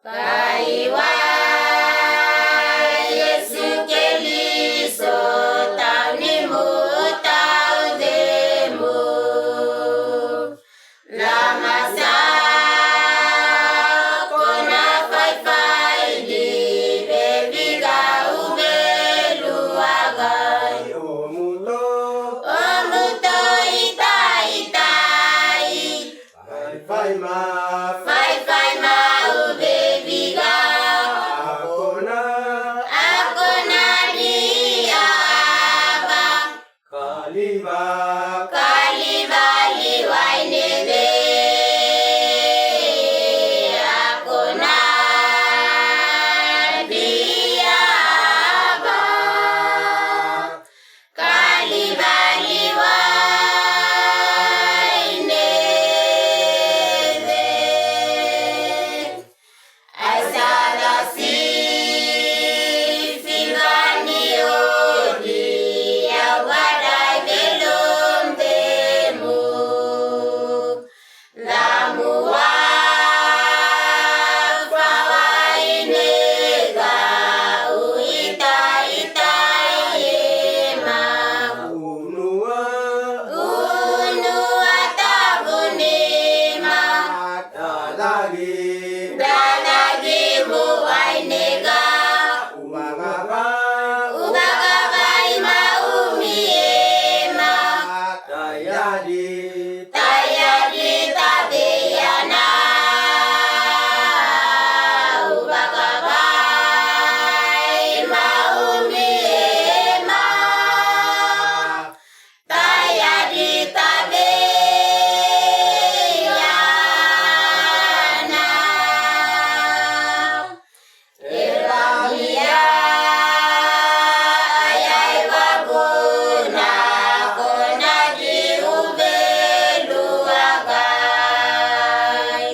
Kaiwa Yesu Keliso taunimu taudemu lama sa kona fai di bebiga ubeluagai omuto itai fai ma ubebiga akona dia ba kaliba liwai nebe akona dia ba kaliba liwai nebe asada si filani odi awadai belum temu lamua fawainega uita yema unua tabunima dalagi muwainega ubagabai maumiema tayadi tabeyana ubagabai maumiema tayadi tabeyana Elahia ayai wabuna kona di ubeluagai